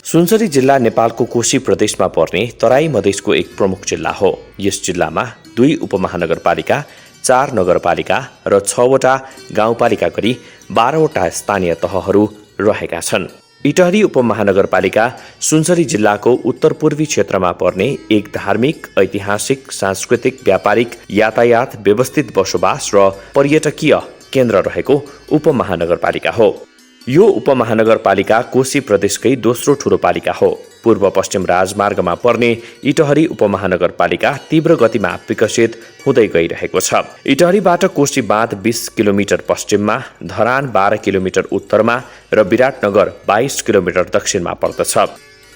सुनसरी जिल्ला नेपालको कोशी प्रदेशमा पर्ने तराई मधेसको एक प्रमुख जिल्ला हो। यस जिल्लामा 2 उपमहानगरपालिका, 4 नगरपालिका र 6वटा गाउँपालिका गरी 12वटा स्थानीय तहहरू रहेका छन्। इटहरी उपमहानगरपालिका सुनसरी जिल्लाको उत्तरपूर्वी क्षेत्रमा पर्ने एक धार्मिक, ऐतिहासिक, सांस्कृतिक, व्यापारिक, यातायात, व्यवस्थित बसोबास र पर्यटकीय केन्द्र रहेको उपमहानगरपालिका हो। यो उपमहानगरपालिका कोशी प्रदेशकै दोस्रो ठूलो पालिका हो। पूर्व पश्चिम राजमार्गमा पर्ने इटहरी उपमहानगरपालिका तीव्र गतिमा विकसित हुँदै गइरहेको छ। इटहरीबाट कोशी बाँध 20 किलोमिटर पश्चिममा, धरान 12 किलोमिटर उत्तरमा र विराटनगर 22 किलोमिटर दक्षिणमा पर्दछ।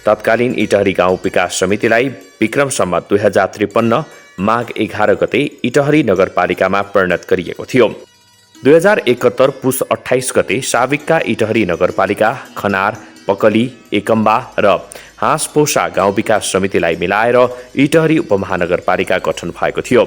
तत्कालीन इटहरी गाउँ विकास समितिलाई विक्रम सम्वत 2053 माघ 11 गते इटहरी नगरपालिकामा परिणत गरिएको थियो। 2071 पुस 28 गते साविकका इटहरी नगरपालिका, खनार, पकली, एकम्बा र हाँसपोसा गाउँ विकास समितिलाई मिलाएर इटहरी उपमहानगरपालिका गठन भएको थियो।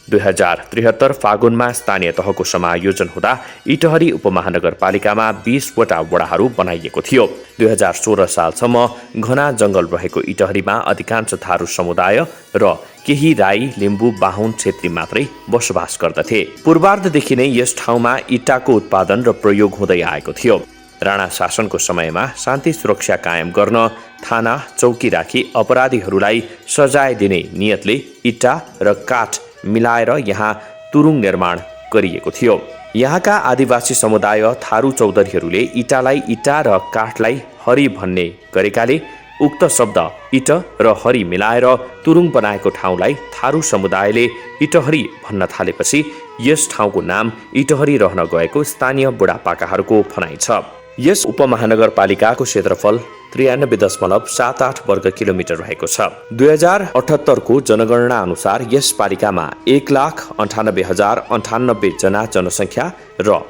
2073 फागुनमा स्थानीय तहको समायोजन हुँदा इटहरी उपमहानगरपालिकामा 20वटा वडाहरू बनाइएको थियो। 2016 सालसम्म घना जंगल रहेको इटहरीमा अधिकांश थारू समुदाय र केही राई, लिम्बू, बाहुन क्षेत्री मात्रै बसोबास गर्दथे। पूर्वार्धदेखि नै यस ठाउँमा इँटाको उत्पादन र प्रयोग हुँदै आएको थियो। राणा शासनको समयमा शान्ति सुरक्षा कायम गर्न थाना चौकी राखी अपराधीहरूलाई सजाय दिने नियतले इँटा र काठ मिलाएर यहाँ तुरुङ निर्माण गरिएको थियो। यहाँका आदिवासी समुदाय थारू चौधरीहरूले इँटालाई इँटा र काठलाई हरि भन्ने गरेकाले उक्त शब्द इट र हरि मिलाएर तुरुङ बनाएको ठाउँलाई थारू समुदायले इटहरी भन्न थालेपछि यस ठाउँको नाम इटहरी रहन गएको स्थानीय बुढापाकाहरूको भनाइ छ। यस उपमहानगरपालिकाको क्षेत्रफल 93.78 वर्ग किलोमिटर रहेको छ। 2078 को जनगणना अनुसार यस पालिकामा 1,98,098 जना जनसङ्ख्या र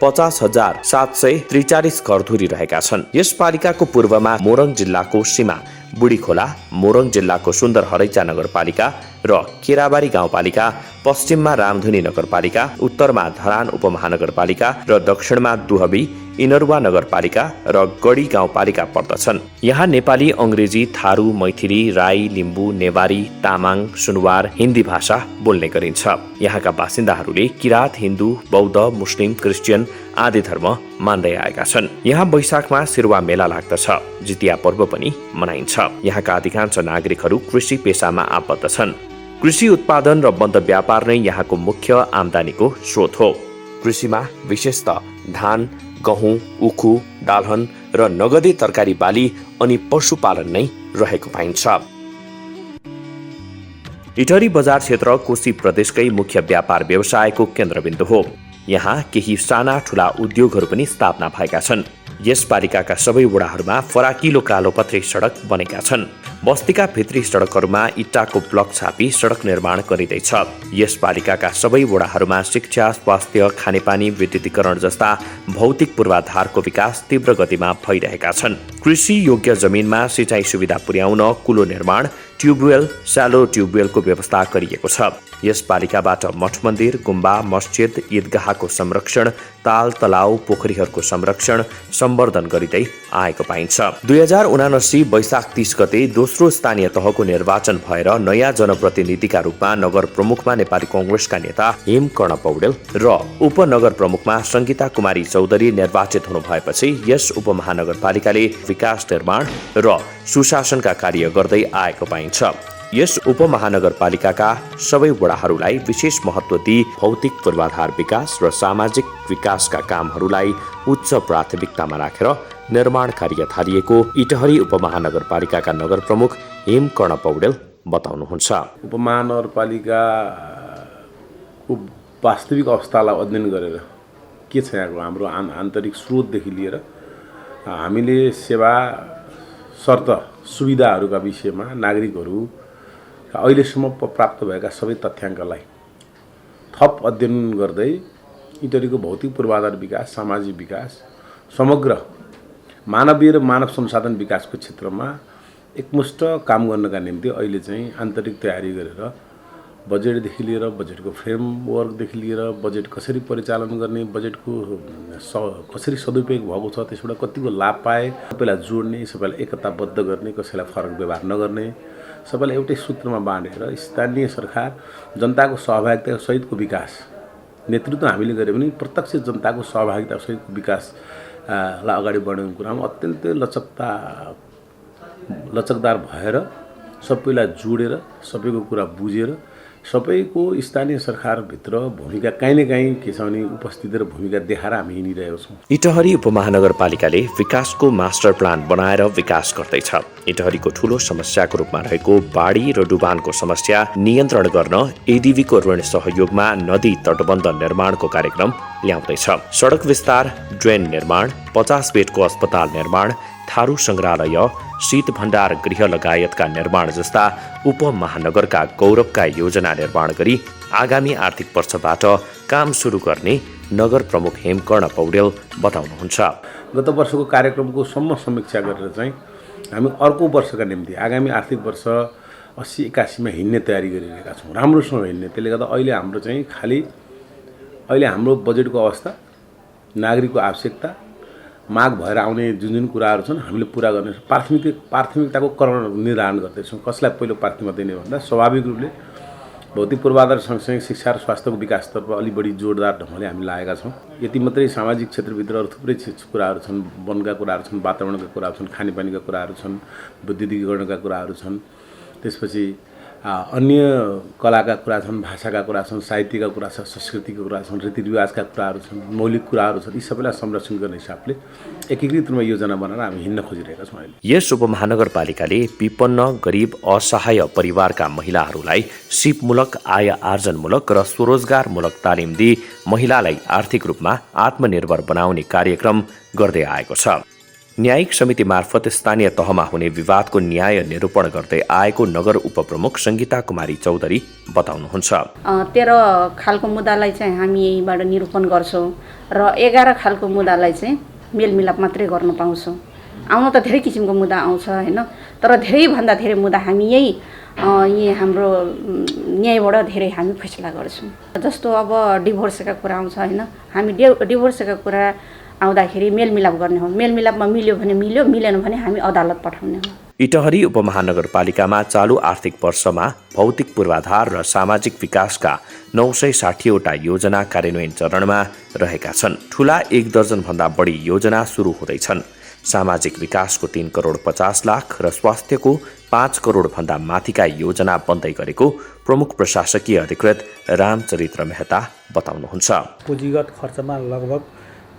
50,743 घरधुरी रहेका छन्। यस पालिकाको पूर्वमा मोरङ जिल्लाको सीमा बुढीखोला, मोरङ जिल्लाको सुन्दर हरैचा नगरपालिका र केराबारी गाउँपालिका, पश्चिममा रामधुनी नगरपालिका, उत्तरमा धरान उपमहानगरपालिका र दक्षिणमा दुहबी, इनरुवा नगरपालिका र गढी गाउँपालिका पर्दछन्। यहाँ नेपाली, अङ्ग्रेजी, थारू, मैथिली, राई, लिम्बू, नेवारी, तामाङ, सुनवार, हिन्दी भाषा बोल्ने गरिन्छ। यहाँका बासिन्दाहरूले किरात, हिन्दू, बौद्ध, मुस्लिम, क्रिस्चियन आदि धर्म मान्दै आएका छन्। यहाँ वैशाखमा सिरुवा मेला लाग्दछ। जितिया पर्व पनि मनाइन्छ। यहाँका अधिकांश नागरिकहरू कृषि पेसामा आबद्ध छन्। कृषि उत्पादन र बन्द व्यापार नै यहाँको मुख्य आम्दानीको स्रोत हो। कृषिमा विशेषतः धान, गहुँ, उखु, दालहन र नगदे तरकारी बाली अनि पशुपालन नै रहेको पाइन्छ। इटहरी बजार क्षेत्र कोशी प्रदेशकै मुख्य व्यापार व्यवसायको केन्द्रबिन्दु हो। यहाँ केही साना ठूला उद्योगहरू पनि स्थापना भएका छन्। यस पालिकाका सबै वडाहरूमा फराकिलो कालोपत्रे सडक बनेका छन्। बस्तीका भित्री सडकहरूमा इँटाको ब्लक छापी सडक निर्माण गरिँदैछ। यस पालिकाका सबै वडाहरूमा शिक्षा, स्वास्थ्य, खानेपानी, विद्युतीकरण जस्ता भौतिक पूर्वाधारको विकास तीव्र गतिमा भइरहेका छन्। कृषि योग्य जमिनमा सिँचाइ सुविधा पुर्याउन कुलो निर्माण, ट्युबवेल, स्यालो ट्युबवेलको व्यवस्था गरिएको छ। यस पालिकाबाट मठ मन्दिर, गुम्बा, मस्जिद, ईदगाहको संरक्षण, ताल, तलाउ, पोखरीहरूको संरक्षण, सम्वर्धन गरिँदै आएको पाइन्छ। 2079 वैशाख 30 गते दोस्रो स्थानीय तहको निर्वाचन भएर नयाँ जनप्रतिनिधिका रूपमा नगर प्रमुखमा नेपाली कांग्रेसका नेता हेमकर्ण पौडेल र उपनगर प्रमुखमा सङ्गीता कुमारी चौधरी निर्वाचित हुनु भएपछि यस उपमहानगरपालिकाले विकास निर्माण र सुशासनका कार्य गर्दै आएको पाइन्छ। यस उपमहानगरपालिकाका सबै वडाहरूलाई विशेष महत्त्व दिई भौतिक पूर्वाधार विकास र सामाजिक विकासका कामहरूलाई उच्च प्राथमिकतामा राखेर निर्माण कार्य थालिएको इटहरी उपमहानगरपालिकाका नगर प्रमुख हेमकर्ण पौडेल बताउनुहुन्छ। उपमहानगरपालिकाको वास्तविक अवस्थालाई अध्ययन गरेर के छ यहाँको हाम्रो आन्तरिक स्रोतदेखि लिएर हामीले सेवा शर्त सुविधाहरूका विषयमा नागरिकहरू अहिलेसम्म प्राप्त भएका सबै तथ्याङ्कलाई थप अध्ययन गर्दै इटहरीको भौतिक पूर्वाधार विकास, सामाजिक विकास, समग्र मानवीय र मानव संसाधन विकासको क्षेत्रमा एकमुष्ट काम गर्नका निम्ति अहिले चाहिँ आन्तरिक तयारी गरेर बजेटदेखि लिएर बजेटको फ्रेमवर्कदेखि लिएर बजेट कसरी परिचालन गर्ने, बजेटको कसरी सदुपयोग भएको छ, त्यसबाट कतिको लाभ पाए, सबैलाई जोड्ने, सबैलाई एकताबद्ध गर्ने, कसैलाई फरक व्यवहार नगर्ने, सबैलाई एउटै सूत्रमा बाँडेर स्थानीय सरकार जनताको सहभागिता सहितको विकास, नेतृत्व हामीले गरे पनि प्रत्यक्ष जनताको सहभागिता सहितको विकासलाई अगाडि बढाउने कुरामा अत्यन्तै लचकदार भएर सबैलाई जोडेर सबैको कुरा बुझेर सबैको स्थानीय सरकारभित्र भूमिका काहीँ न काहीँ के छ भने उपस्थिति र भूमिका देखाएर हामी हिँडिरहेको छौँ। इटहरी उपमहानगरपालिकाले विकासको मास्टर प्लान बनाएर विकास गर्दैछ। इटहरीको ठूलो समस्याको रूपमा रहेको बाढी र डुबानको समस्या नियन्त्रण गर्न एडीबीको ऋण सहयोगमा नदी तटबन्ध निर्माणको कार्यक्रम ल्याउँदैछ। सडक विस्तार, ड्रेन निर्माण, 50 बेडको अस्पताल निर्माण, थारू संग्रहालय, शीत भण्डार गृह लगायतका निर्माण जस्ता उपमहानगरका गौरवका योजना निर्माण गरी आगामी आर्थिक वर्षबाट काम सुरु गर्ने नगर प्रमुख हेमकर्ण पौडेल बताउनुहुन्छ। गत वर्षको कार्यक्रमको समीक्षा गरेर चाहिँ हामी अर्को वर्षका निम्ति आगामी आर्थिक वर्ष 80-81 हिँड्ने तयारी गरिरहेका छौँ, राम्रोसँग हिँड्ने। त्यसले गर्दा अहिले हाम्रो चाहिँ अहिले हाम्रो बजेटको अवस्था, नागरिकको आवश्यकता, माग भएर आउने जुन कुराहरू छन् हामीले पुरा गर्ने प्राथमिकताको क्रम निर्धारण गर्दैछौँ। कसलाई पहिलो प्राथमिकता दिने भन्दा स्वाभाविक रूपले भौतिक पूर्वाधार सँगसँगै शिक्षा र स्वास्थ्यको विकासतर्फ अलि बढी जोडदार ढङ्गले हामी लागेका छौँ। यति मात्रै सामाजिक क्षेत्रभित्र अरू थुप्रै कुराहरू छन्, वनका कुराहरू छन्, वातावरणका कुराहरू छन्, खानेपानीका कुराहरू छन्, विद्युतीकरणका कुराहरू छन्, त्यसपछि अन्य कलाका कुरा छन्, भाषाका कुरा छन्, साहित्यका कुरा छ, संस्कृतिको कुरा छन्, रीतिरिवाजका कुराहरू छन्, मौलिक कुराहरू छन्। यी सबैलाई संरक्षण गर्ने हिसाबले एकीकृत रूपमा योजना बनाएर हामी हिँड्न खोजिरहेका छौँ। अहिले यस उपमहानगरपालिकाले विपन्न, गरिब, असहाय परिवारका महिलाहरूलाई सिपमूलक, आय आर्जनमूलक र स्वरोजगारमूलक तालिम दिई महिलालाई आर्थिक रूपमा आत्मनिर्भर बनाउने कार्यक्रम गर्दै आएको छ। न्यायिक समिति मार्फत स्थानीय तहमा हुने विवादको न्याय निरूपण गर्दै आएको नगर उपप्रमुख सङ्गीता कुमारी चौधरी बताउनुहुन्छ। 13 खालको मुद्दालाई चाहिँ हामी यहीँबाट निरूपण गर्छौँ र 11 खालको मुद्दालाई चाहिँ मेलमिलाप मात्रै गर्न पाउँछौँ। आउन त धेरै किसिमको मुद्दा आउँछ होइन, तर धेरैभन्दा धेरै मुद्दा हामी यही हाम्रो न्यायबाट धेरै हामी फैसला गर्छौँ। जस्तो अब डिभोर्सका कुरा आउँछ होइन, हामी डिभोर्सका कुरा आउँदाखेरि मेलमिलाप गर्ने हो। मेलमिलापमा मिल्यो भने मिल्यो, मिलेन भने हामी अदालत पठाउने हो। इटहरी उपमहानगरपालिकामा चालु आर्थिक वर्षमा भौतिक पूर्वाधार र सामाजिक विकासका 960वटा योजना कार्यान्वयन चरणमा रहेका छन्। ठूला 1 दर्जनभन्दा बढी योजना सुरु हुँदैछन्। सामाजिक विकासको 3 करोड 50 लाख र स्वास्थ्यको 5 करोड भन्दा माथिका योजना बन्दै गरेको प्रमुख प्रशासकीय अधिकृत रामचरित्र मेहता बताउनुहुन्छ। पुँजीगत खर्चमा लगभग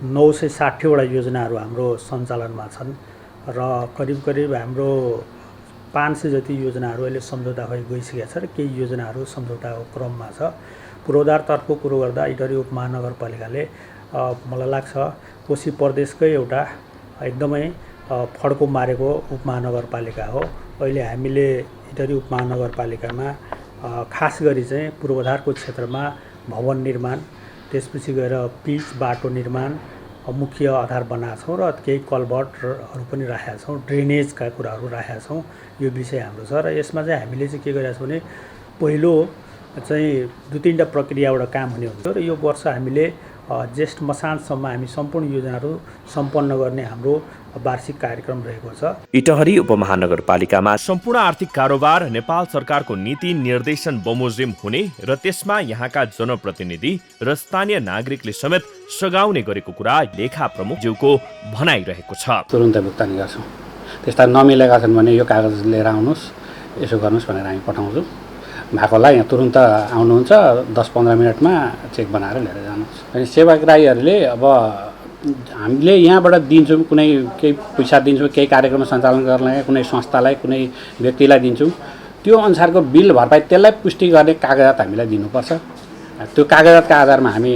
960वटा योजनाहरू हाम्रो सञ्चालनमा छन् र करिब हाम्रो 500 जति योजनाहरू अहिले सम्झौता भई गइसकेका छ र केही योजनाहरू सम्झौताको क्रममा छ। पूर्वाधारतर्फको कुरो गर्दा इटहरी उपमहानगरपालिकाले मलाई लाग्छ कोशी प्रदेशकै एउटा एकदमै फड्को मारेको उपमहानगरपालिका हो। अहिले हामीले इटहरी उपमहानगरपालिकामा खास गरी चाहिँ पूर्वाधारको क्षेत्रमा भवन निर्माण, त्यसपछि गएर पिच बाटो निर्माण, मुख्य आधार बनाएका छौँ र केही कल्भर्टहरू पनि राखेका छौँ, ड्रेनेजका कुराहरू राखेका छौँ। यो विषय हाम्रो छ र यसमा चाहिँ हामीले चाहिँ के गरिरहेका छौँ भने पहिलो चाहिँ 2-3वटा प्रक्रियाबाट काम हुने हुन्छ र यो वर्ष हामीले जेष्ठ मसान्तसम्म हामी सम्पूर्ण योजनाहरू सम्पन्न गर्ने हाम्रो वार्षिक कार्यक्रम रहेको छ। इटहरी उपमहानगरपालिकामा सम्पूर्ण आर्थिक कारोबार नेपाल सरकारको नीति निर्देशन बमोजिम हुने र त्यसमा यहाँका जनप्रतिनिधि र स्थानीय नागरिकले समेत सघाउने गरेको कुरा लेखा प्रमुख ज्यूको भनाइरहेको छ। तुरुन्तै भुक्तानी गर्छौँ। त्यस्ता नमिलेका छन् भने यो कागज लिएर आउनुहोस्, यसो गर्नुहोस् भनेर हामी पठाउँछौँ। भएकोलाई यहाँ तुरुन्त आउनुहुन्छ, 10-15 मिनटमा चेक बनाएर लिएर जानुहोस्। अनि सेवाग्राहीहरूले अब हामीले यहाँबाट दिन्छौँ, कुनै केही पैसा दिन्छौँ, केही कार्यक्रम सञ्चालन गर्नलाई कुनै संस्थालाई कुनै व्यक्तिलाई दिन्छौँ, त्यो अनुसारको बिल भरपाई त्यसलाई पुष्टि गर्ने कागजात हामीलाई दिनुपर्छ। त्यो कागजातका आधारमा हामी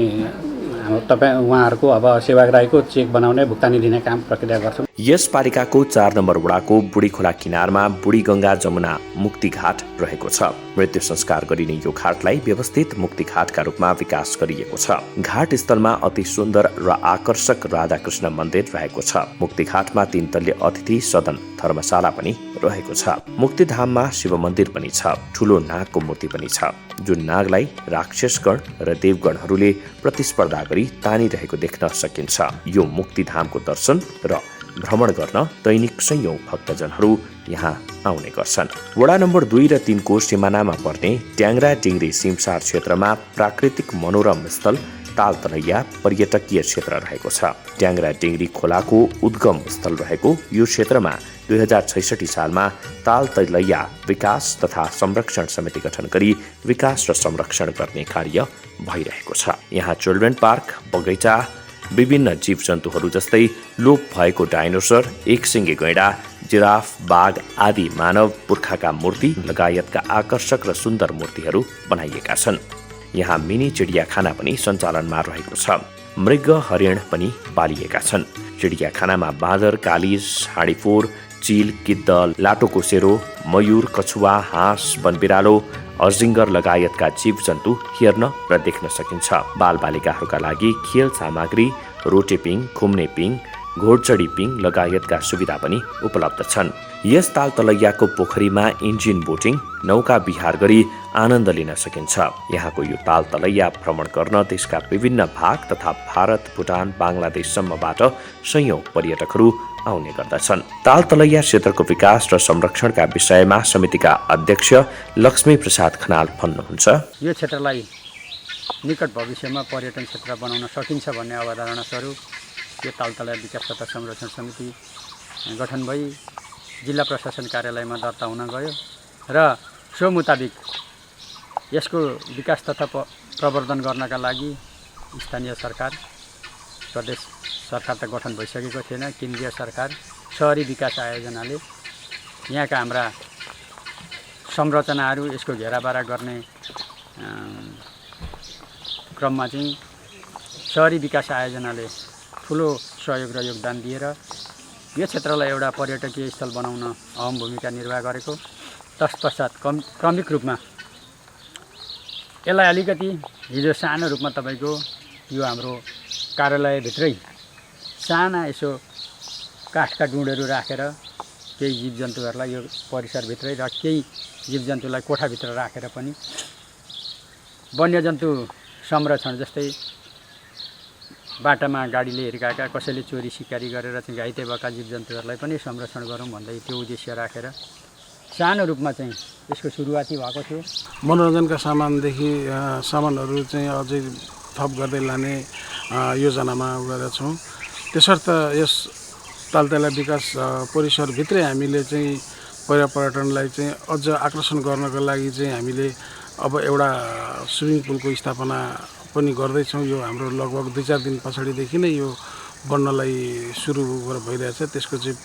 उहाँहरूको अब सेवाग्राहीको चेक बनाउने भुक्तानी दिने काम प्रक्रिया गर्छौँ। यस पालिकाको 4 नम्बर वडाको बुढी खोला किनारमा बुढी गङ्गा जमुना मुक्तिघाट रहेको छ। मृत्यु संस्कार गरिने यो घाटलाई व्यवस्थित मुक्तिघाटका रूपमा विकास गरिएको छ। घाट स्थलमा अति सुन्दर र आकर्षक राधाकृष्ण मन्दिर रहेको छ। मुक्तिघाटमा 3 तल्ले अतिथि सदन धर्मशाला पनि रहेको छ। मुक्तिधाममा शिव मन्दिर पनि छ। ठुलो नागको मूर्ति पनि छ, जुन नागलाई राक्षसगण र देवगणहरूले प्रतिस्पर्धा गरी तानिरहेको देख्न सकिन्छ। यो मुक्तिधामको दर्शन र भ्रमण गर्न दैनिक सयौं भक्तजनहरू यहाँ आउने गर्छन्। वडा नम्बर 2 र 3 को सिमानामा पर्ने ट्याङ्ग्रा डिङ्ग्री सिमसार क्षेत्रमा प्राकृतिक मनोरम स्थल तालतलैया पर्यटकीय क्षेत्र रहेको छ। ट्याङ्ग्रा डिङ्ग्री खोलाको उद्गम स्थल रहेको यो क्षेत्रमा 2066 सालमा तालतलैया विकास तथा संरक्षण समिति गठन गरी विकास र संरक्षण गर्ने कार्य भइरहेको छ। यहाँ चिल्ड्रेन पार्क, बगैँचा, विभिन्न जीवजन्तुहरू जस्तै लोप भएको डाइनोसर, एकसिङ्गे गैँडा, जिराफ, बाघ आदि मानव पुर्खाका मूर्ति लगायतका आकर्षक र सुन्दर मूर्तिहरू बनाइएका छन्। यहाँ मिनी चिडियाखाना पनि सञ्चालनमा रहेको छ। मृग, हरिण पनि पालिएका छन्। चिडियाखानामा बाँदर, कालिज, हाँडीफोर, चिल, गिद्ध, लाटोकोसेरो, मयूर, कछुवा, हाँस, वनबिरालो, अजिङ्गर लगायतका जीवजन्तु हेर्न र देख्न सकिन्छ। बालबालिकाहरूका लागि खेल सामग्री, रोटे पिङ, घुम्ने पिङ, घोडचडी पिङ लगायतका सुविधा पनि उपलब्ध छन्। यस तालतलैयाको पोखरीमा इन्जिन बोटिङ, नौका विहार गरी आनन्द लिन सकिन्छ। यहाँको यो तालतलैया भ्रमण गर्न देशका विभिन्न भाग तथा भारत, भुटान, बाङ्लादेशसम्मबाट सयौं पर्यटकहरू आउने गर्दछन्। तालतलैया क्षेत्रको विकास र संरक्षणका विषयमा समितिका अध्यक्ष लक्ष्मी प्रसाद खनाल भन्नुहुन्छ। यो क्षेत्रलाई निकट भविष्यमा पर्यटन क्षेत्र बनाउन सकिन्छ भन्ने अवधारणा स्वरूप यो तालतलैया विकास तथा संरक्षण समिति गठन भई जिल्ला प्रशासन कार्यालयमा दर्ता हुन गयो र सो मुताबिक यसको विकास तथा प्रवर्धन गर्नका लागि स्थानीय सरकार, प्रदेश सरकार त गठन भइसकेको थिएन, केन्द्रीय सरकार, शहरी विकास आयोजनाले यहाँका हाम्रा संरचनाहरू यसको घेराबारा गर्ने क्रममा चाहिँ शहरी विकास आयोजनाले ठुलो सहयोग र योगदान दिएर यो क्षेत्रलाई एउटा पर्यटकीय स्थल बनाउन अहम भूमिका निर्वाह गरेको। तत्पश्चात क्रमिक रूपमा यसलाई अलिकति हिजो सानो रूपमा तपाईँको यो हाम्रो कार्यालयभित्रै साना यसो काठका डुँडहरू राखेर केही जीवजन्तुहरूलाई यो परिसरभित्रै र केही जीवजन्तुलाई कोठाभित्र राखेर पनि वन्यजन्तु संरक्षण जस्तै बाटामा गाडीले हिर्काएका, कसैले चोरी सिकारी गरेर चाहिँ घाइते भएका जीवजन्तुहरूलाई पनि संरक्षण गरौँ भन्दै त्यो उद्देश्य राखेर सानो रूपमा चाहिँ यसको सुरुवाती भएको थियो। मनोरञ्जनका सामानहरू चाहिँ अझै थप गर्दै लाने योजनामा गरेका छौँ। त्यसर्थ यस तालतलैया विकास परिसरभित्रै हामीले चाहिँ पर्यटनलाई चाहिँ अझ आकर्षण गर्नको लागि चाहिँ हामीले अब एउटा स्विमिङ पुलको स्थापना पनि गर्दैछौँ। यो हाम्रो लगभग 2-4 दिन पछाडिदेखि नै यो बन्नलाई सुरु भइरहेछ। त्यसको चाहिँ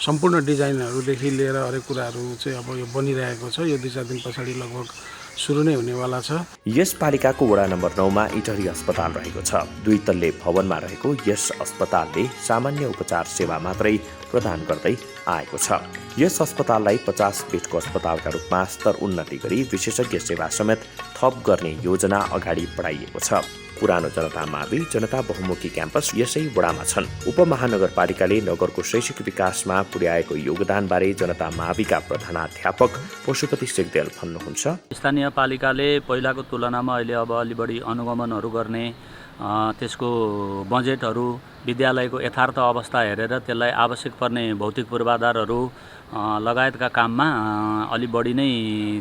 सम्पूर्ण डिजाइनहरूदेखि लिएर हरेक कुराहरू चाहिँ अब यो बनिरहेको छ। यो 2-4 दिन पछाडि लगभग सुरु नै हुनेवाला छ। यस पालिकाको वडा नम्बर 9 मा इटहरी अस्पताल रहेको छ। 2 तल्ले भवनमा रहेको यस अस्पतालले सामान्य उपचार सेवा मात्रै प्रदान गर्दै आएको छ। यस अस्पताललाई 50 बेडको अस्पतालका रूपमा स्तर उन्नति गरी विशेषज्ञ सेवा समेत थप गर्ने योजना अगाडि बढाइएको छ। पुरानो जनता मावि जनता बहुमुखी क्याम्पस यसै वडामा छन्। उपमहानगरपालिकाले नगरको शैक्षिक विकासमा पुर्याएको योगदानबारे जनता माविका प्रधानाध्यापक पशुपति सेकदेल भन्नुहुन्छ। स्थानीय पालिकाले पहिलाको तुलनामा अहिले अब अलि बढी अनुगमनहरू गर्ने, त्यसको बजेटहरू, विद्यालयको यथार्थ अवस्था हेरेर त्यसलाई आवश्यक पर्ने भौतिक पूर्वाधारहरू लगायतका काममा अलि बढी नै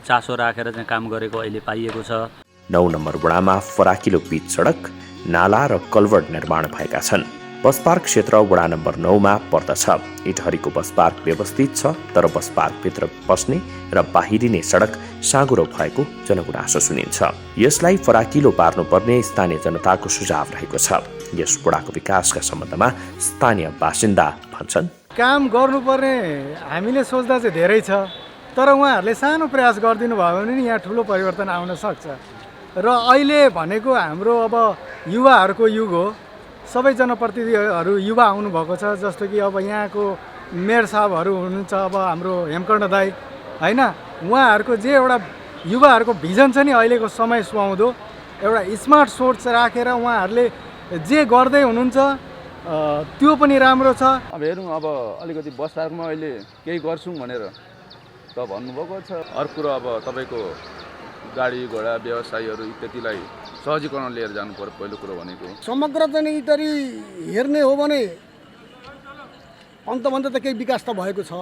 चासो राखेर चाहिँ काम गरेको अहिले पाइएको छ। 9 नम्बर वडामा फराकिलो पिच सडक, नाला र कल्भर्ट निर्माण भएका छन्। बस पार्क क्षेत्र वडा नम्बर 9 मा पर्दछ। इटहरीको बस पार्क व्यवस्थित छ, तर बस पार्कभित्र पस्ने र बाहिरिने सडक साँघुरो भएको जनगुनासो सुनिन्छ। यसलाई फराकिलो पार्नुपर्ने स्थानीय जनताको सुझाव रहेको छ। यस वडाको विकासका सम्बन्धमा स्थानीय बासिन्दा भन्छन्, काम गर्नुपर्ने हामीले सोच्दा चाहिँ धेरै छ, तर उहाँहरूले सानो प्रयास गरिदिनु भयो भने नि यहाँ ठुलो परिवर्तन आउन सक्छ। र अहिले भनेको हाम्रो अब युवाहरूको युग हो। सबै जनप्रतिनिधिहरू युवा आउनुभएको छ। जस्तो कि अब यहाँको मेयर साहबहरू हुनुहुन्छ, अब हाम्रो हेमकर्ण दाई होइन, उहाँहरूको जे एउटा युवाहरूको भिजन छ नि अहिलेको समय सुहाउँदो, एउटा स्मार्ट सोच राखेर उहाँहरूले जे गर्दै हुनुहुन्छ त्यो पनि राम्रो छ। अब हेरौँ, अब अलिकति बस पार्कमा अहिले केही गर्छौँ भनेर त भन्नुभएको छ। अर्को कुरो अब तपाईँको गाडी घोडा व्यवसायीहरू इत्यादिलाई सहजीकरण लिएर जानु पर्यो। पहिलो कुरो भनेको समग्र चाहिँ इटरी हेर्ने हो भने अन्तभन्दा त केही विकास त भएको छ,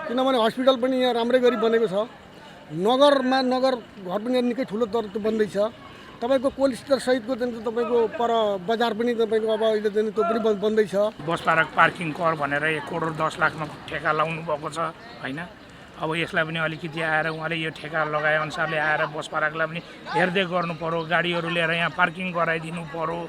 किनभने हस्पिटल पनि यहाँ राम्रै गरी बनेको छ। नगरमा नगर घर पनि निकै ठुलो तर बन्दैछ। तपाईँको कोल्ड स्टोर सहितको चाहिँ तपाईँको पर बजार पनि तपाईँको अब अहिले चाहिँ त्यो पनि बन्दैछ। बस पार्क पार्किङ कर भनेर 1 करोड 10 लाखमा ठेका लाउनु भएको छ होइन। अब यसलाई पनि अलिकति आएर उहाँले यो ठेका लगाए अनुसारले आएर बस पार्कलाई पनि हेर्दै गर्नु पर्यो, गाडीहरू लिएर यहाँ पार्किङ गराइदिनु पर्यो।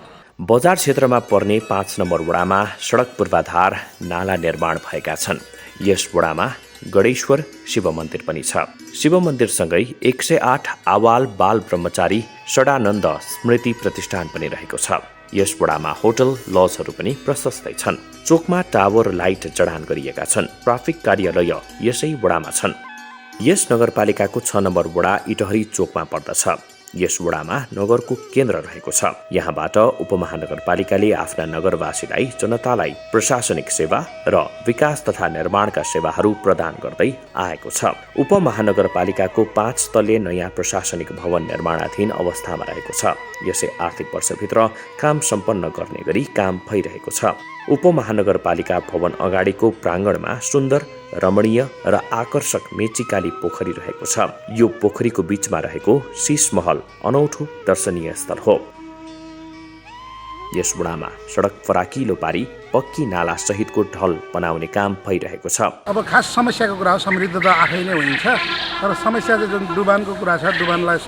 बजार क्षेत्रमा पर्ने 5 नम्बर वडामा सडक पूर्वाधार नाला निर्माण भएका छन्। यस वडामा गणेश्वर शिव मन्दिर पनि छ। शिव मन्दिरसँगै 108 आवाल बाल ब्रह्मचारी सडानन्द स्मृति प्रतिष्ठान पनि रहेको छ। यस वडामा होटल लजहरू पनि प्रशस्तै छन्। चोकमा टावर लाइट जडान गरिएका छन्। ट्राफिक कार्यालय यसै वडामा छन्। यस नगरपालिकाको 6 नम्बर वडा इटहरी चोकमा पर्दछ। यस वडामा नगरको केन्द्र रहेको छ। यहाँबाट उपमहानगरपालिकाले आफ्ना नगरवासीलाई जनतालाई प्रशासनिक सेवा र विकास तथा निर्माणका सेवाहरू प्रदान गर्दै आएको छ। उपमहानगरपालिकाको 5 तले नयाँ प्रशासनिक भवन निर्माणाधीन अवस्थामा रहेको छ। यसै आर्थिक वर्षभित्र काम सम्पन्न गर्ने गरी काम भइरहेको छ। उपमहानगरपालिका भवन अगाडिको प्राङ्गणमा सुन्दर, रमणीय र आकर्षक मेचीकाली पोखरी रहेको छ। यो पोखरीको बीचमा रहेको शीश महल अनौठो दर्शनीय स्थल हो। यस वडामा सडक फराकिलो पारी पक्की नाला सहितको ढल बनाउने काम भइरहेको छ। अब खास समस्याको कुरा हो, समृद्ध त आफै नै हुन्छ, तर समस्या चाहिँ जुन डुबानको कुरा छ, डुबानलाई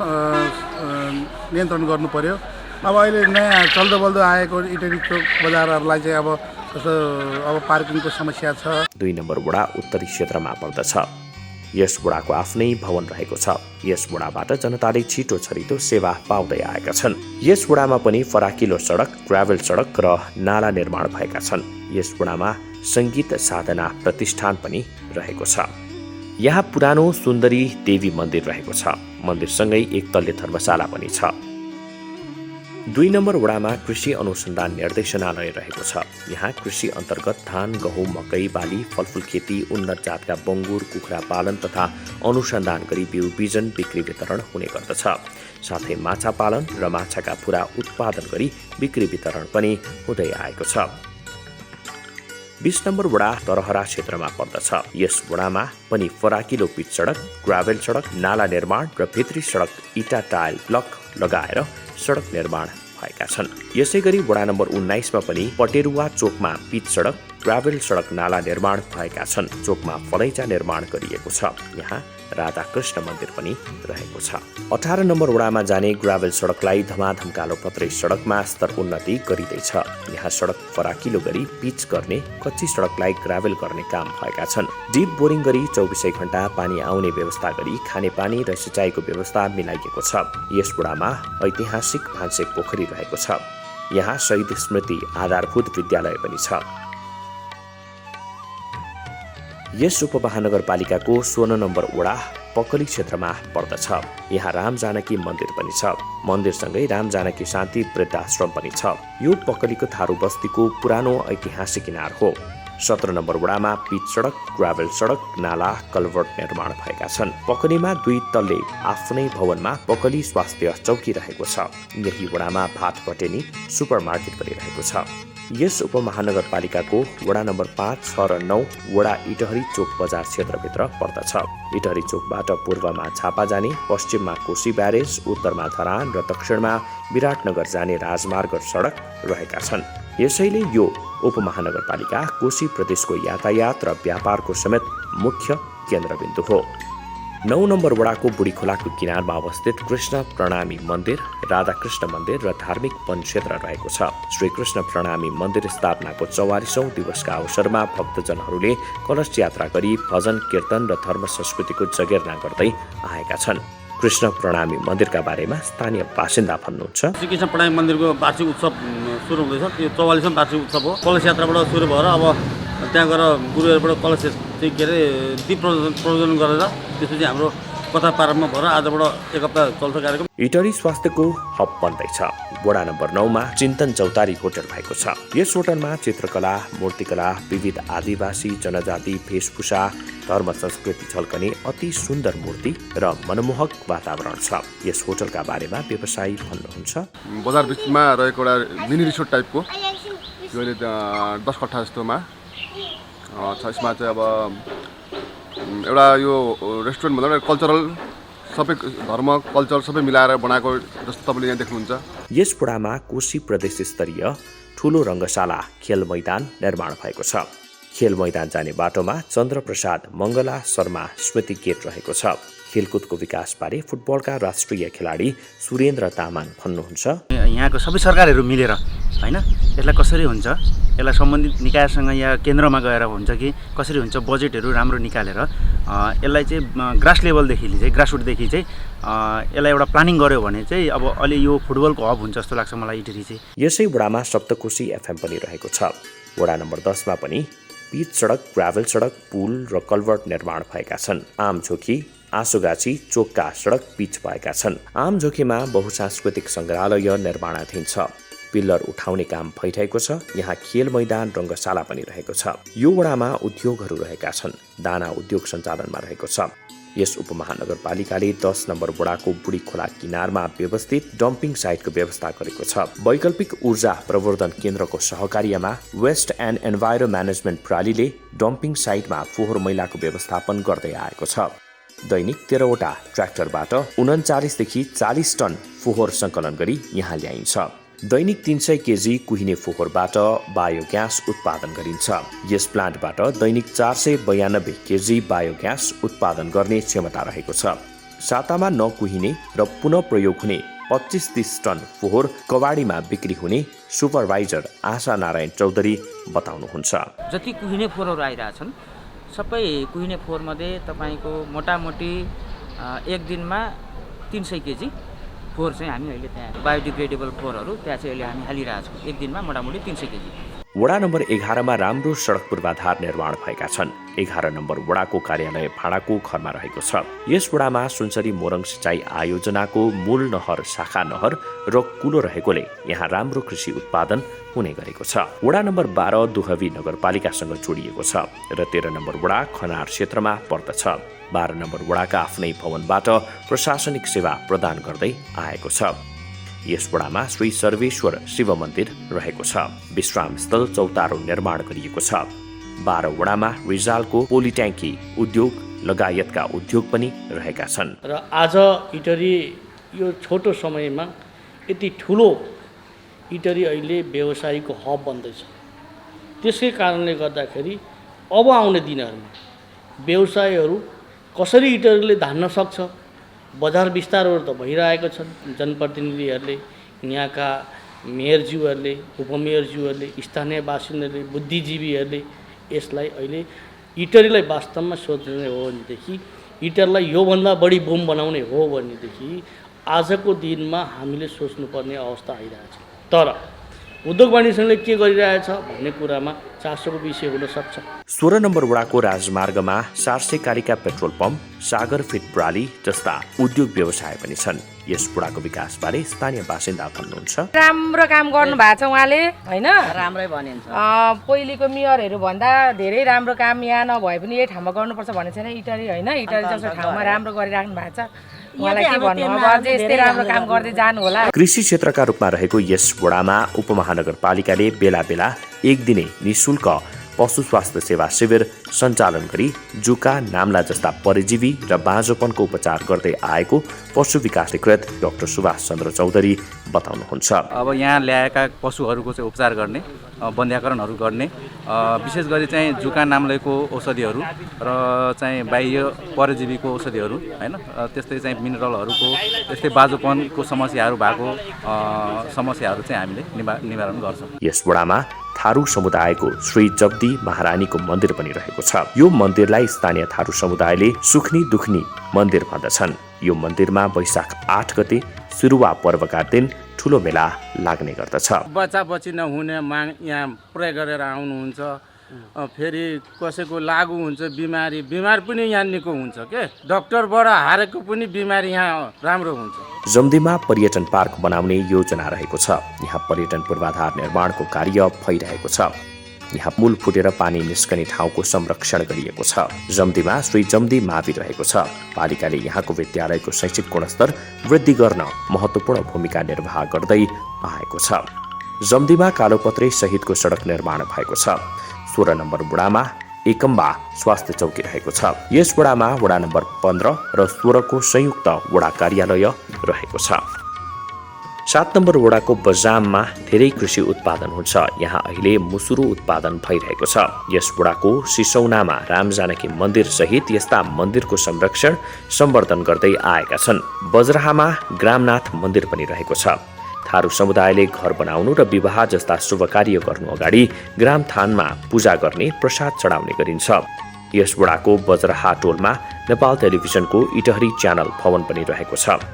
नियन्त्रण गर्नु पर्यो। अब अहिले नयाँ चल्दो बल्दो आएको इटरी चोक बजारहरूलाई चाहिँ अब पार्किङको समस्या छ। 2 नम्बर वडा उत्तरी क्षेत्रमा पर्दछ। यस वडाको आफ्नै भवन रहेको छ। यस वडाबाट जनताले छिटो छरितो सेवा पाउँदै आएका छन्। यस वडामा पनि फराकिलो सडक, ग्राभेल सडक र नाला निर्माण भएका छन्। यस वडामा सङ्गीत साधना प्रतिष्ठान पनि रहेको छ। यहाँ पुरानो सुन्दरी देवी मन्दिर रहेको छ। मन्दिरसँगै 1 तल्ले धर्मशाला पनि छ। 2 नम्बर वडामा कृषि अनुसन्धान निर्देशनालय रहेको छ। यहाँ कृषि अन्तर्गत धान, गहुँ, मकै, बाली, फलफुल खेती, उन्नत जातका बङ्गुर, कुखुरा पालन तथा अनुसन्धान गरी बिउ बिजन बिक्री वितरण हुने गर्दछ। साथै माछा पालन र माछाका फुरा उत्पादन गरी बिक्री वितरण पनि हुँदै आएको छ। 20 नम्बर वडा तरहरा क्षेत्रमा पर्दछ। यस वडामा पनि फराकिलो पिच सडक, ग्राभेल सडक, नाला निर्माण र भित्री सडक इटा टाइल ब्लक लगाएर सडक निर्माण भएका छन्। यसै गरी वडा नम्बर 19 मा पनि पटेरुवा चोकमा पिच सडक, ग्राभेल सडक, नाला निर्माण भएका छन्। चोकमा फलैचा निर्माण गरिएको छ। यहाँ राधाकृष्ण मन्दिर पनि रहेको छ। 18 नम्बर वडामा जाने ग्राभेल सडकलाई धमाधम कालो पत्रे सडकमा स्तर उन्नति गरिँदैछ। यहाँ सडक फराकिलो गरी पिच गर्ने, कच्ची सडकलाई ग्राभेल गर्ने काम भएका छन्। डिप बोरिङ गरी 24 घण्टा पानी आउने व्यवस्था गरी खानेपानी र सिँचाइको व्यवस्था मिलाइएको छ। यस वडामा ऐतिहासिक भान्से पोखरी रहेको छ। यहाँ शहीद स्मृति आधारभूत विद्यालय पनि छ। यस उपमहानगरपालिकाको 16 नम्बर वडा पकली क्षेत्रमा पर्दछ। यहाँ राम जानकी मन्दिर पनि छ। मन्दिरसँगै राम जानकी शान्ति वृद्धाश्रम पनि छ। यो पकलीको थारू बस्तीको पुरानो ऐतिहासिक किनार हो। 17 नम्बर वडामा पिच सडक, ग्राभेल सडक, नाला, कल्भर्ट निर्माण भएका छन्। पकलीमा 2 तल्ले आफ्नै भवनमा पकली स्वास्थ्य चौकी रहेको छ। यही वडामा भात भटेनी सुपरमार्केट पनि रहेको छ। यस उपमहानगरपालिकाको वडा नम्बर 5, 6 र 9 वडा इटहरी चोक बजार क्षेत्रभित्र पर्दछ। इटहरी चोकबाट पूर्वमा झापा जाने, पश्चिममा कोशी ब्यारेज, उत्तरमा धरान र दक्षिणमा विराटनगर जाने राजमार्ग सडक रहेका छन्। यसैले यो उपमहानगरपालिका कोशी प्रदेशको यातायात र व्यापारको समेत मुख्य केन्द्रबिन्दु हो। 9 नम्बर वडाको बुढीखोलाको किनारमा अवस्थित कृष्ण प्रणामी मन्दिर, राधाकृष्ण मन्दिर र धार्मिक वन क्षेत्र रहेको छ। श्री कृष्ण प्रणामी मन्दिर स्थापनाको 44औं दिवसका अवसरमा भक्तजनहरूले कलश यात्रा गरी भजन, कीर्तन र धर्म संस्कृतिको जगेर्ना गर्दै आएका छन्। कृष्ण प्रणामी मन्दिरका बारेमा स्थानीय बासिन्दा भन्नुहुन्छ। श्री कृष्ण प्रणामी मन्दिरको वार्षिक उत्सव सुरु हुँदैछ। यो 44औं वार्षिक उत्सव हो। कलश यात्राबाट सुरु भएर अब त्यहाँ गएर गुरुहरूबाट कलश चाहिँ के अरे दीप प्रज्वलन गरेर त्यसपछि हाम्रो कथा प्रारम्भ भएर आजबाट एक हप्ता चल्छ कार्यक्रम। इटरी स्वास्थ्यको हब बन्दैछ। वडा नम्बर 9 मा चिन्तन चौतारी होटल भएको छ। यस होटलमा चित्रकला, मूर्तिकला, विविध आदिवासी जनजाति वेशभूषा, धर्म संस्कृति झल्कने अति सुन्दर मूर्ति र मनमोहक वातावरण छ। यस होटलका बारेमा व्यवसायी भन्नुहुन्छ। बजार बिचमा रहेको एउटा मिनी रिसोर्ट टाइपको यो 10 कट्ठा जस्तोमा छ। यसमा चाहिँ अब एउटा यो रेस्टुरेन्ट भन्दा एउटा कल्चरल सबै धर्म कल्चर सबै मिलाएर बनाएको जस्तो तपाईँले यहाँ देख्नुहुन्छ। यस वडामा कोशी प्रदेश स्तरीय ठुलो रङ्गशाला खेल मैदान निर्माण भएको छ। खेल मैदान जाने बाटोमा चन्द्रप्रसाद मङ्गला शर्मा स्मृति गेट रहेको छ। खेलकुदको विकासबारे फुटबलका राष्ट्रिय खेलाडी सुरेन्द्र तामाङ भन्नुहुन्छ। यहाँको सबै सरकारहरू मिलेर हैन यसलाई कसरी हुन्छ, यसलाई सम्बन्धित निकायसँग या केन्द्रमा गएर हुन्छ कि कसरी हुन्छ, बजेटहरू राम्रो निकालेर यसलाई चाहिँ ग्रास लेभलदेखि चाहिँ ग्रासरुटदेखि चाहिँ यसलाई एउटा प्लानिङ गर्यो भने चाहिँ अब अलि यो फुटबलको हब हुन्छ जस्तो लाग्छ मलाई इटरी चाहिँ। यसै वडामा सप्तकोशी एफएम पनि रहेको छ। वडा नम्बर 10 मा पनि पिच सडक, ग्राभल सडक, पुल र कल्भर्ट निर्माण भएका छन्। आमझोकी, आँसुगाछी, चोकका सडक पिच भएका छन्। आमझोकीमा बहुसांस्कृतिक सङ्ग्रहालय निर्माणाधीन छ। पिल्लर उठाउने काम भइरहेको छ। यहाँ खेल मैदान रङ्गशाला पनि रहेको छ। यो वडामा उद्योगहरू रहेका छन्। दाना उद्योग सञ्चालनमा रहेको छ। यस उपमहानगरपालिकाले 10 नम्बर वडाको बुढी खोला किनारमा व्यवस्थित डम्पिङ साइटको व्यवस्था गरेको छ। वैकल्पिक ऊर्जा प्रवर्धन केन्द्रको सहकार्यमा वेस्ट एन्ड एन्भाइरो म्यानेजमेन्ट प्रणालीले डम्पिङ साइटमा फोहोर मैलाको व्यवस्थापन गर्दै आएको छ। दैनिक 13 वटा ट्र्याक्टरबाट 39 देखि 40 टन फोहोर सङ्कलन गरी यहाँ ल्याइन्छ। दैनिक 300 केजी कुहिने फोहोरबाट बायोग्यास उत्पादन गरिन्छ। यस प्लान्टबाट दैनिक 492 केजी बायोग्यास उत्पादन गर्ने क्षमता रहेको छ। सातामा नकुहिने र पुनः प्रयोग हुने 25-30 टन फोहोर कवाडीमा बिक्री हुने सुपरभाइजर आशा नारायण चौधरी बताउनुहुन्छ। जति कुहिने फोहोरहरू आइरहेछन् सबै कुहिने फोहोरमध्ये तपाईँको मोटामोटी एक दिनमा 300 केजी फोहोर चाहिँ हामी अहिले त्यहाँ बायोडिग्रेडेबल फोहोरहरू त्यहाँ चाहिँ अहिले हामी हालिरहेछौँ। एक दिनमा मोटामोटी 300 केजी। वडा नम्बर 11 मा राम्रो सडक पूर्वाधार निर्माण भएका छन्। 11 नम्बर वडाको कार्यालय भाडाको घरमा रहेको छ। यस वडामा सुनसरी मोरङ सिँचाइ आयोजनाको मूल नहर, शाखा नहर र कुलो रहेकोले यहाँ राम्रो कृषि उत्पादन हुने गरेको छ। वडा नम्बर 12 दुहवी नगरपालिकासँग जोडिएको छ र 13 नम्बर वडा खनार क्षेत्रमा पर्दछ। 12 नम्बर वडाका आफ्नै भवनबाट प्रशासनिक सेवा प्रदान गर्दै आएको छ। यस वडामा श्री सर्वेश्वर शिव मन्दिर रहेको छ। विश्राम स्थल, चौतारो निर्माण गरिएको छ। 12 वडामा रिजालको पोलिट्याङ्की उद्योग लगायतका उद्योग पनि रहेका छन्। र आज इटरी यो छोटो समयमा यति ठुलो इटरी अहिले व्यवसायीको हब बन्दैछ। त्यसै कारणले गर्दाखेरि अब आउने दिनहरूमा व्यवसायहरू कसरी इटरीले धान्न सक्छ, बजार विस्तारहरू त भइरहेको छन्। जनप्रतिनिधिहरूले, यहाँका मेयरज्यूहरूले, उपमेयरज्यूहरूले, स्थानीय बासिन्दाहरूले, बुद्धिजीवीहरूले यसलाई अहिले इटरीलाई वास्तवमा सोच्ने हो भनेदेखि, इटरलाई योभन्दा बढी बोम बनाउने हो भनेदेखि आजको दिनमा हामीले सोच्नुपर्ने अवस्था आइरहेछ। तर उद्योग वाणिज्यले के गरिरहेछ भन्ने कुरामा चासोको विषय हुन सक्छ। 16 नम्बर वडाको राजमार्गमा 400 कालीका पेट्रोल पम्प, सागर फिट प्रणाली जस्ता उद्योग व्यवसाय पनि छन्। यस वडाको विकासबारे स्थानीय बासिन्दा भन्नुहुन्छ। राम्रो काम गर्नु भएको छ उहाँले हैन, राम्रै भनिन्छ। पहिलेको मेयरहरू भन्दा धेरै राम्रो काम यहाँ नभए पनि यही ठाउँमा गर्नुपर्छ भन्ने छैन। इटरी हैन, इटरी जस्तो ठाउँमा राम्रो गरिराख्नु भएको छ। उहाँलाई के भन्नु, अब अझै यस्तै राम्रो काम गर्दै जानु होला। कृषि क्षेत्रका रूपमा रहेको यस वडामा उपमहानगरपालिकाले बेला बेला एक दिने निःशुल्क पशु स्वास्थ्य सेवा शिविर सञ्चालन गरी जुका, नाम्ला जस्ता परजीवी र बाँझोपनको उपचार गर्दै आएको पशु विकास अधिकृत डाक्टर सुभाष चन्द्र चौधरी बताउनुहुन्छ। अब यहाँ ल्याएका पशुहरूको चाहिँ उपचार गर्ने, बन्ध्याकरणहरू गर्ने, विशेष गरी चाहिँ जुका, नाम्लेको औषधिहरू र चाहिँ बाह्य परजीवीको औषधिहरू हैन, त्यस्तै चाहिँ मिनरलहरूको, त्यस्तै बाँझोपनको समस्याहरू भएको समस्याहरू चाहिँ हामीले निवारण गर्छौँ। यस वडामा थारू समुदायको श्री जगदी महारानीको मन्दिर पनि रहेको छ। यो मन्दिरलाई स्थानीय थारू समुदायले सुख्नी दुख्नी मन्दिर भन्दछन्। यो मन्दिरमा वैशाख 8 गते सुरुवा पर्वका दिन ठुलो मेला लाग्ने गर्दछ। बच्चा बच्ची नहुने माग यहाँ प्रयोग गरेर आउनुहुन्छ। फेरि कसैको लागु हुन्छ बिमार पनि यहाँ निको हुन्छ के डाक्टरबाट हारेको पनि बिमारी यहाँ राम्रो हुन्छ। जमदीमा पर्यटन पार्क बनाउने योजना रहेको छ। यहाँ पर्यटन पूर्वाधार निर्माणको कार्य भइरहेको छ। यहाँ पुल फुटेर पानी निस्कने ठाउँको संरक्षण गरिएको छ। जमदीमा श्री जमदी मावि रहेको छ। पालिकाले यहाँको विद्यालयको शैक्षिक गुणस्तर वृद्धि गर्न महत्त्वपूर्ण भूमिका निर्वाह गर्दै आएको छ। जमदीमा कालोपत्रे सहितको सडक निर्माण भएको छ। 16 नम्बर वडामा एकम्बा स्वास्थ्य चौकी रहेको छ। यस वडामा वडा नम्बर 15 र 16 को संयुक्त वडा कार्यालय रहेको छ। 7 नम्बर वडाको बजाममा धेरै कृषि उत्पादन हुन्छ। यहाँ अहिले मुसुरो उत्पादन भइरहेको छ। यस वडाको सिसौनामा रामजानकी मन्दिर सहित यस्ता मन्दिरको संरक्षण सम्वर्धन गर्दै आएका छन्। बज्राहामा ग्रामनाथ मन्दिर पनि रहेको छ। थारू समुदायले घर बनाउनु र विवाह जस्ता शुभ कार्य गर्नु अगाडि ग्राम थानमा पूजा गर्ने प्रसाद चढाउने गरिन्छ। यस वडाको बज्राहा टोलमा नेपाल टेलिभिजनको इटहरी च्यानल भवन पनि रहेको छ।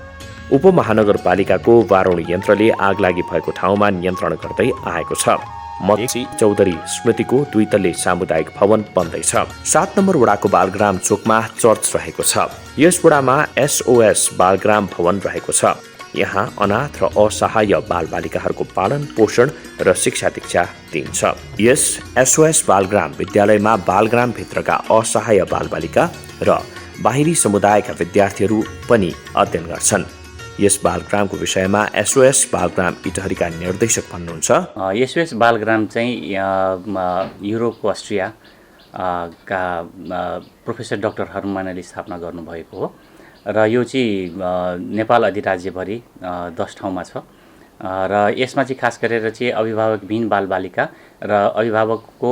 उपमहानगरपालिकाको वारुण यन्त्रले आगलागी भएको ठाउँमा नियन्त्रण गर्दै आएको छ। मत्सी चौधरी स्मृतिको 2 तल्ले सामुदायिक भवन बन्दैछ। 7 नम्बर वडाको बालग्राम चोकमा चर्च रहेको छ। यस वडामा SOS बालग्राम भवन रहेको छ। यहाँ अनाथ र असहाय बालबालिकाहरूको पालन पोषण र शिक्षा दीक्षा दिइन्छ। यस SOS बालग्राम विद्यालयमा बालग्राम भित्रका असहाय बालबालिका र बाहिरी समुदायका विद्यार्थीहरू पनि अध्ययन गर्छन्। यस बालग्रामको विषयमा SOS बालग्राम इटहरीका निर्देशक भन्नुहुन्छ, SOS बालग्राम चाहिँ युरोप अस्ट्रिया का प्रोफेसर डाक्टर हर्मानले स्थापना गर्नुभएको हो र यो चाहिँ नेपाल अधिराज्यभरि 10 ठाउँमा छ र यसमा चाहिँ खास गरेर चाहिँ अभिभावकविहीन बालबालिका र अभिभावकको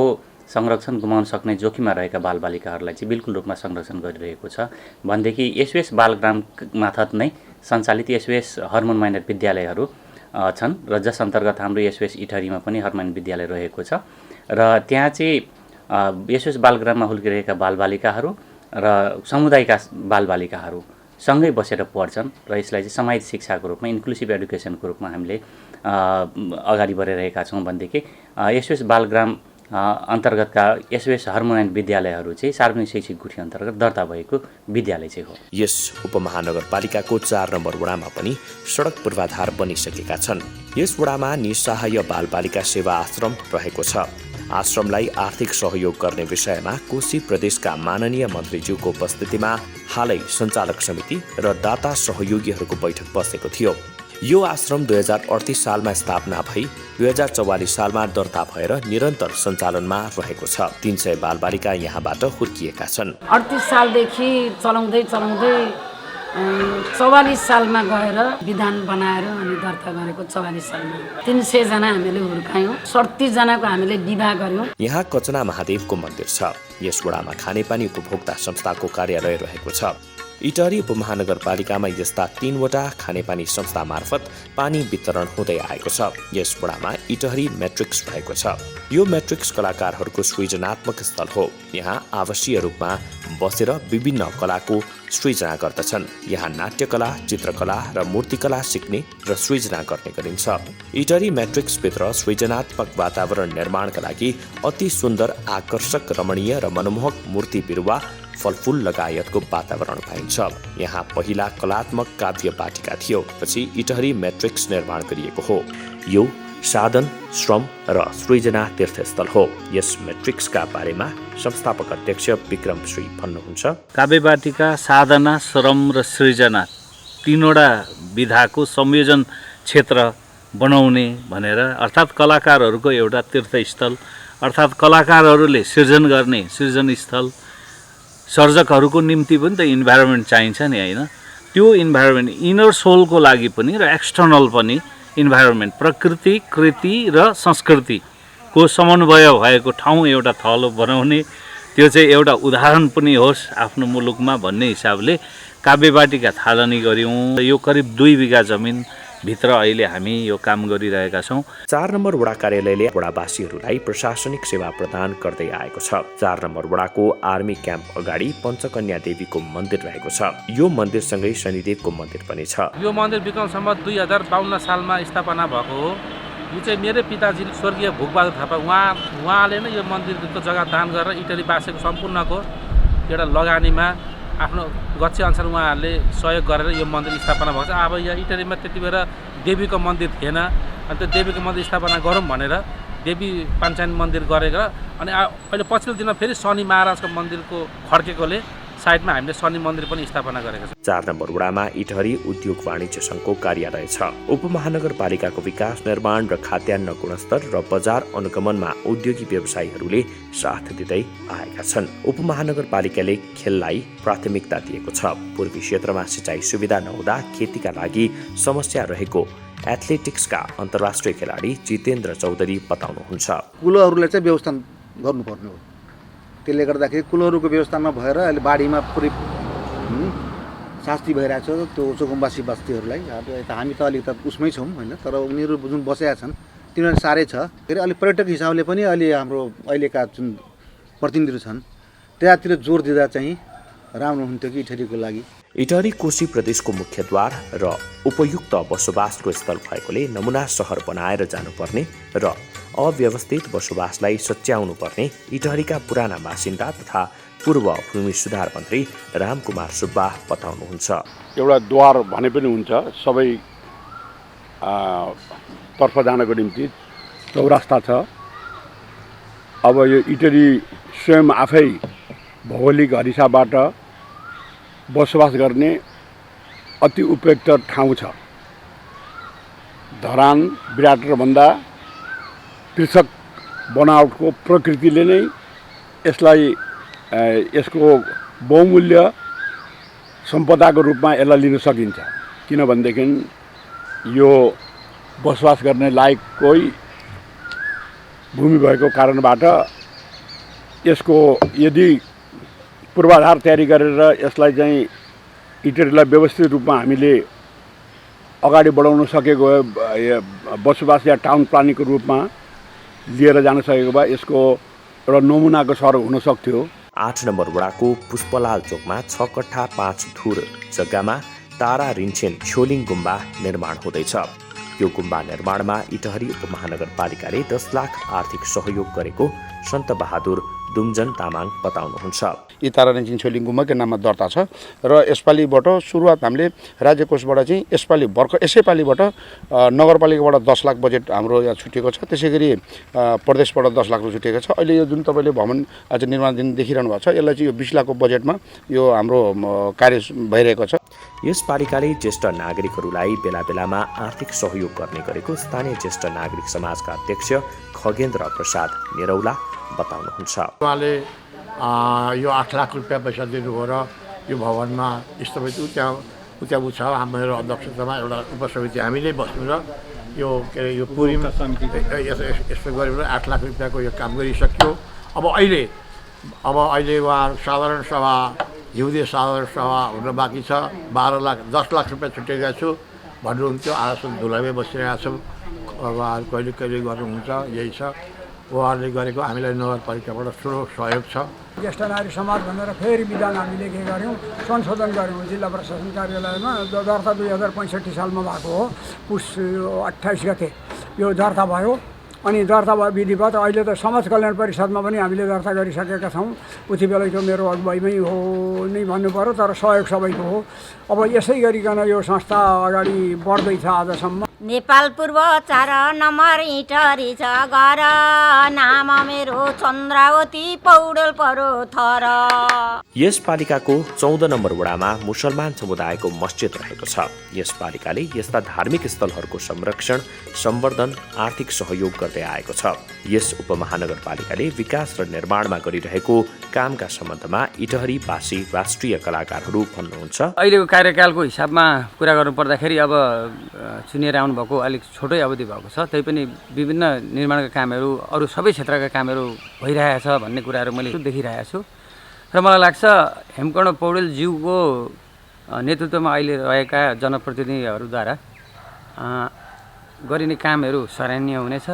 संरक्षण गुमाउन सक्ने जोखिममा रहेका बालबालिकाहरूलाई चाहिँ बिल्कुल रूपमा संरक्षण गरिरहेको छ। भनेदेखि SOS बालग्राम मार्फत नै सञ्चालित SOS हर्मोन माइनर विद्यालयहरू छन् र जस अन्तर्गत हाम्रो SOS इटहरीमा पनि हर्मोन विद्यालय रहेको छ र त्यहाँ चाहिँ SOS बालग्राममा हुर्किरहेका बालबालिकाहरू र समुदायका बालबालिकाहरू सँगै बसेर पढ्छन् र यसलाई चाहिँ समाहित शिक्षाको रूपमा इन्क्लुसिभ एडुकेसनको रूपमा हामीले अगाडि बढाइरहेका छौँ। भनेदेखि SOS बालग्राम अन्तर्गतका SOS हर्मोनाइन विद्यालयहरू चाहिँ सार्वजनिक शैक्षिक गुठी अन्तर्गत दर्ता भएको विद्यालय चाहिँ हो। यस उपमहानगरपालिकाको 4 नम्बर वडामा पनि सडक पूर्वाधार बनिसकेका छन्। यस वडामा निसहाय बालबालिका सेवा आश्रम रहेको छ। आश्रमलाई आर्थिक सहयोग गर्ने विषयमा कोशी प्रदेशका माननीय मन्त्रीज्यूको उपस्थितिमा हालै सञ्चालक समिति र दाता सहयोगीहरूको बैठक बसेको थियो। यो आश्रम 2038 सालमा स्थापना भई 2044 सालमा दर्ता भएर निरन्तर सञ्चालनमा रहेको छ। 300 बालबालिका यहाँबाट हुर्किएका छन्। 38 सालदेखि चलाउँदै 44 सालमा गएर विधान बनाएर अनि दर्ता गरेको 44 सालमा 300 जना हामीले हुर्कायौँ। 37 जनाको हामीले विवाह गर्यौँ। यहाँ कचना महादेवको मन्दिर छ। यस वडामा खानेपानी उपभोक्ता संस्थाको कार्यालय रहेको छ। इटहरी उपमहानगरपालिकामा यस्ता 3 वटा खानेपानी संस्था मार्फत पानी वितरण हुँदै आएको छ। यस वडामा इटहरी म्याट्रिक्स रहेको छ। यो म्याट्रिक्स कलाकारहरूको सृजनात्मक स्थल हो। यहाँ आवासीय रूपमा बसेर विभिन्न कलाको सृजना गर्दछन्। यहाँ नाट्यकला, चित्रकला र मूर्तिकला सिक्ने र सृजना गर्ने गरिन्छ। इटहरी म्याट्रिक्सभित्र सृजनात्मक वातावरण निर्माणका लागि अति सुन्दर, आकर्षक, रमणीय र मनमोहक मूर्ति बिरुवा, फलफूल लगायतको वातावरण पाइन्छ। यहाँ पहिला कलात्मक काव्य पाटिका थियो, पछि इटहरी म्याट्रिक्स निर्माण गरिएको हो। यो साधन, श्रम र सृजना तीर्थस्थल हो। यस म्याट्रिक्सका बारेमा संस्थापक अध्यक्ष विक्रम श्री भन्नुहुन्छ, काव्य वाटिका साधना, श्रम र सृजना 3वटा विधाको संयोजन क्षेत्र बनाउने भनेर, अर्थात् कलाकारहरूको एउटा तीर्थस्थल, अर्थात् कलाकारहरूले सृजन गर्ने सृजन स्थल, सर्जकहरूको निम्ति पनि त इन्भाइरोमेन्ट चाहिन्छ नि, होइन? त्यो इन्भाइरोमेन्ट इनर सोलको लागि पनि र एक्सटर्नल पनि इन्भाइरोमेन्ट, प्रकृति, कृति र संस्कृतिको समन्वय भएको ठाउँ एउटा थलो बनाउने, त्यो चाहिँ एउटा उदाहरण पनि होस् आफ्नो मुलुकमा भन्ने हिसाबले काव्य वाटिका थालनी गऱ्यौँ। यो करिब 2 बिघा जमिन भित्र अहिले हामी यो काम गरिरहेका छौँ। 4 नम्बर वडा कार्यालयले वडावासीहरूलाई प्रशासनिक सेवा प्रदान गर्दै आएको छ। 4 नम्बर वडाको आर्मी क्याम्प अगाडि पञ्चकन्या देवीको मन्दिर रहेको छ। यो मन्दिरसँगै शनिदेवको मन्दिर पनि छ। यो मन्दिर विक्रम सम्वत 2052 सालमा स्थापना भएको हो। यो चाहिँ मेरै पिताजी स्वर्गीय भोगबहादुर थापा उहाँले नै यो मन्दिरको जग्गा दान गरेर इटली बासेको सम्पूर्णको एउटा लगानीमा आफ्नो गच्छे अनुसार उहाँहरूले सहयोग गरेर यो मन्दिर स्थापना भएको छ। अब यहाँ इटलीमा त्यति बेला देवीको मन्दिर थिएन, अनि त्यो देवीको मन्दिर स्थापना गरौँ भनेर देवी पाञ्चायन मन्दिर गरेर अनि अहिले पछिल्लो दिनमा फेरि शनि महाराजको मन्दिरको खड्केकोले साइडमा हामीले शनि मन्दिर पनि स्थापना गरेका छौँ। 4 नम्बर वडामा इटहरी उद्योग वाणिज्य सङ्घको कार्यालय छ। उपमहानगरपालिकाको विकास, निर्माण र खाद्यान्न गुणस्तर र बजार अनुगमनमा उद्योगी व्यवसायीहरूले साथ दिँदै आएका छन्। उपमहानगरपालिकाले खेललाई प्राथमिकता दिएको छ। पूर्वी क्षेत्रमा सिँचाइ सुविधा नहुँदा खेतीका लागि समस्या रहेको एथलेटिक्सका अन्तर्राष्ट्रिय खेलाडी जितेन्द्र चौधरी बताउनुहुन्छ। कुलोहरूलाई चाहिँ व्यवस्थापन गर्नुपर्ने हो। त्यसले गर्दाखेरि कुलोहरूको व्यवस्था नभएर अहिले बाढीमा पुरै शास्ति भइरहेको छ त्यो चोकुम्बासी बस्तीहरूलाई। अब हामी त अलिक त उसमै छौँ होइन, तर उनीहरू जुन बसेका छन् तिनीहरू साह्रै छ। फेरि अलिक पर्यटक हिसाबले पनि अहिले हाम्रो अहिलेका जुन प्रतिनिधिहरू छन् त्यहाँतिर जोड दिँदा चाहिँ राम्रो हुन्थ्यो कि इटहरीको लागि। इटहरी कोशी प्रदेशको मुख्यद्वार र उपयुक्त बसोबासको स्थल भएकोले नमुना सहर बनाएर जानुपर्ने र अव्यवस्थित बसोबासलाई सच्याउनु पर्ने इटहरीका पुराना बासिन्दा तथा पूर्व भूमि सुधार मन्त्री रामकुमार सुब्बा बताउनुहुन्छ। एउटा द्वार भने पनि हुन्छ, सबै तर्फ जानको निम्ति चौरास्ता छ। अब यो इटहरी स्वयं आफै भौगोलिक हरिसाबाट बसोबास गर्ने अति उपयुक्त ठाउँ छ। धरान विराटभन्दा कृषक बनावटको प्रकृतिले नै यसलाई यसको बहुमूल्य सम्पदाको रूपमा यसलाई लिन सकिन्छ। किनभनेदेखि यो बसोबास गर्ने लायककै भूमि भएको कारणबाट यसको यदि पूर्वाधार तयारी गरेर यसलाई चाहिँ इटहरीलाई व्यवस्थित रूपमा हामीले अगाडि बढाउन सकेको बसोबास या टाउन प्लानिङको रूपमा लिएर जान सकेको भए यसको एउटा नमुनाको सहर हुन सक्थ्यो। 8 नम्बर वडाको पुष्पलाल चोकमा 6 कट्ठा 5 धुर जग्गामा तारा रिन्छेन छोलिङ गुम्बा निर्माण हुँदैछ। यो गुम्बा निर्माणमा इटहरी उपमहानगरपालिकाले 10 लाख आर्थिक सहयोग गरेको सन्त बहादुर दुमजन तामाङ बताउनुहुन्छ। यी तारा रिन्छेन छोलिङ गुम्बाको नाममा दर्ता छ र यसपालिबाट सुरुवात हामीले राज्य कोषबाट चाहिँ यसैपालिबाट नगरपालिकाबाट 10 लाख बजेट हाम्रो यहाँ छुटिएको छ। त्यसै गरी प्रदेशबाट 10 लाख छुटिएको छ। अहिले यो जुन तपाईँले भवन आज निर्माण दिन देखिरहनु भएको छ यसलाई चाहिँ यो 20 लाखको बजेटमा यो हाम्रो कार्य भइरहेको छ। यस पालिकाले ज्येष्ठ नागरिकहरूलाई बेला बेलामा आर्थिक सहयोग गर्ने गरेको स्थानीय ज्येष्ठ नागरिक समाजका अध्यक्ष खगेन्द्र प्रसाद निरौला बताउनुहुन्छ। उहाँले यो 8 लाख रुपियाँ पैसा दिनुभयो र यो भवनमा स्थगित उच्याउ छ। हाम्रो अध्यक्षतामा एउटा उपसमिति हामीले बस्नु र यो के अरे यो पुरी यस्तो गरेर 8 लाख रुपियाँको यो काम गरिसक्यो। अब अहिले उहाँ साधारण सभा हिउँदे साधारण सभा हुन बाँकी छ। 10 लाख रुपियाँ छुटेका छु भन्नुहुन्थ्यो। आजसम्म धुलाइमै बसिरहेका छौँ। अब कहिले कहिले गर्नुहुन्छ, यही छ उहाँहरूले गरेको। हामीलाई नगरपालिकाबाट ठुलो सहयोग छ। ज्येष्ठ नागरिक समाज भनेर फेरि विधान हामीले के गर्यौँ, संशोधन गऱ्यौँ। जिल्ला प्रशासन कार्यालयमा दर्ता 2065 सालमा भएको हो। पुस 28 गते यो दर्ता भयो। अनि दर्ता भयो विधिवत। अहिले त समाज कल्याण परिषदमा पनि हामीले दर्ता गरिसकेका छौँ। उति बेला त्यो मेरो अगुवाईमै हो नै भन्नु पऱ्यो, तर सहयोग सबैको हो। अब यसै गरिकन यो संस्था अगाडि बढ्दैछ आजसम्म। नेपाल पूर्व 4 नम्बर इटहरी छ घर, नाम मेरो चन्द्रावती पौडेल परो थर। यस पालिकाको 14 नम्बर वडामा मुसलमान समुदायको मस्जिद रहेको छ। यस पालिकाले यस्ता धार्मिक स्थलहरूको संरक्षण, सम्वर्धन, आर्थिक सहयोग गर्दै आएको छ। यस उपमहानगरपालिकाले विकास र निर्माणमा गरिरहेको कामका सम्बन्धमा इटहरीवासी राष्ट्रिय कलाकारहरू भन्नुहुन्छ। अहिलेको कार्यकालको हिसाबमा कुरा गर्नुपर्दाखेरि अब चुनिएर आउनुभएको अलिक छोटै अवधि भएको छ। त्यही पनि विभिन्न निर्माणका कामहरू, अरू सबै क्षेत्रका कामहरू भइरहेछ भन्ने कुराहरू मैले देखिरहेको छु। र मलाई लाग्छ हेमकर्ण पौडेलज्यूको नेतृत्वमा अहिले रहेका जनप्रतिनिधिहरूद्वारा गरिने कामहरू सराहनीय हुनेछ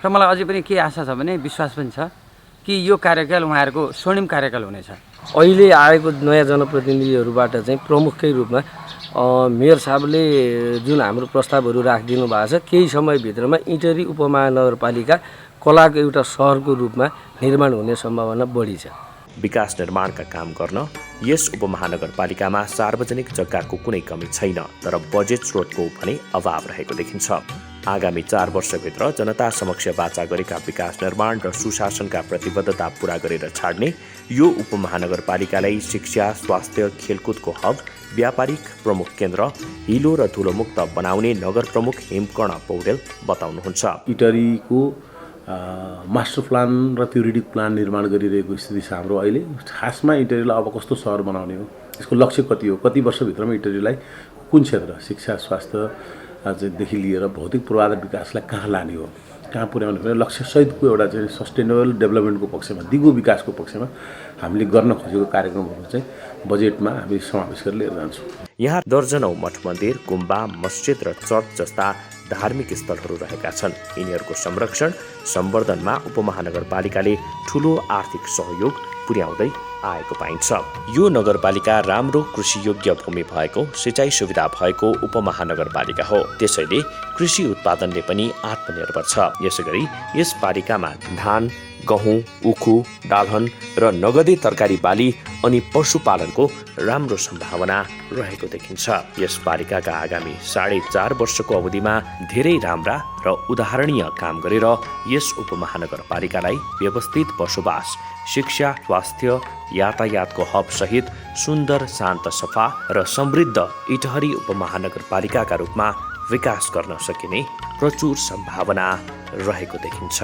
र मलाई अझै पनि के आशा छ भने विश्वास पनि छ कि यो कार्यकाल उहाँहरूको स्वर्णिम कार्यकाल हुनेछ। अहिले आएको नयाँ जनप्रतिनिधिहरूबाट चाहिँ प्रमुखकै रूपमा मेयर साहबले जुन हाम्रो प्रस्तावहरू राखिदिनु भएको छ केही समयभित्रमा इटरी उपमहानगरपालिका कलाको एउटा सहरको रूपमा निर्माण हुने सम्भावना बढी छ। विकास निर्माणका काम गर्न यस उपमहानगरपालिकामा सार्वजनिक जग्गाको कुनै कमी छैन, तर बजेट स्रोतको भने अभाव रहेको देखिन्छ। आगामी 4 वर्षभित्र जनता समक्ष वाचा गरेका विकास निर्माण र सुशासनका प्रतिबद्धता पूरा गरेर छाड्ने यो उपमहानगरपालिकालाई शिक्षा, स्वास्थ्य, खेलकुदको हब, व्यापारिक प्रमुख केन्द्र, हिलो र धुलोमुक्त बनाउने नगर प्रमुख हेमकर्ण पौडेल बताउनुहुन्छ। इटरीको मास्टर प्लान र थ्योरिटिक प्लान निर्माण गरिरहेको स्थिति छ हाम्रो अहिले। खासमा इटरीलाई अब कस्तो सहर बनाउने हो, यसको लक्ष्य कति हो, कति वर्षभित्रमा इटरीलाई कुन क्षेत्र शिक्षा, स्वास्थ्यदेखि लिएर भौतिक पूर्वाधार विकासलाई कहाँ लाने हो, कहाँ पुर्याउने भने लक्ष्यसहितको एउटा चाहिँ सस्टेनेबल डेभलपमेन्टको पक्षमा, दिगो विकासको पक्षमा हामीले गर्न खोजेको कार्यक्रमहरू चाहिँ बजेटमा हामी समावेश गरेर लिएर जान्छौँ। यहाँ दर्जनौं मठ मन्दिर, गुम्बा, मस्जिद र चर्च जस्ता धार्मिक स्थलहरू रहेका छन्। यिनीहरूको संरक्षण सम्वर्धनमा उपमहानगरपालिकाले ठूलो आर्थिक सहयोग पुर्याउँदै आएको पाइन्छ। यो नगरपालिका राम्रो कृषियोग्य भूमि भएको, सिँचाइ सुविधा भएको उपमहानगरपालिका हो। त्यसैले कृषि उत्पादनले पनि आत्मनिर्भर छ। यसैगरी यस पालिकामा धान, गहुँ, उखु, दालहन र नगदे तरकारी बाली अनि पशुपालनको राम्रो सम्भावना रहेको देखिन्छ। यस पालिकाका आगामी 4.5 वर्षको अवधिमा धेरै राम्रा र उदाहरणीय काम गरेर यस उपमहानगरपालिकालाई व्यवस्थित बसोबास, शिक्षा, स्वास्थ्य, यातायातको हब सहित सुन्दर, शान्त, सफा र समृद्ध इटहरी उपमहानगरपालिकाका रूपमा विकास गर्न सकिने प्रचुर सम्भावना रहेको देखिन्छ।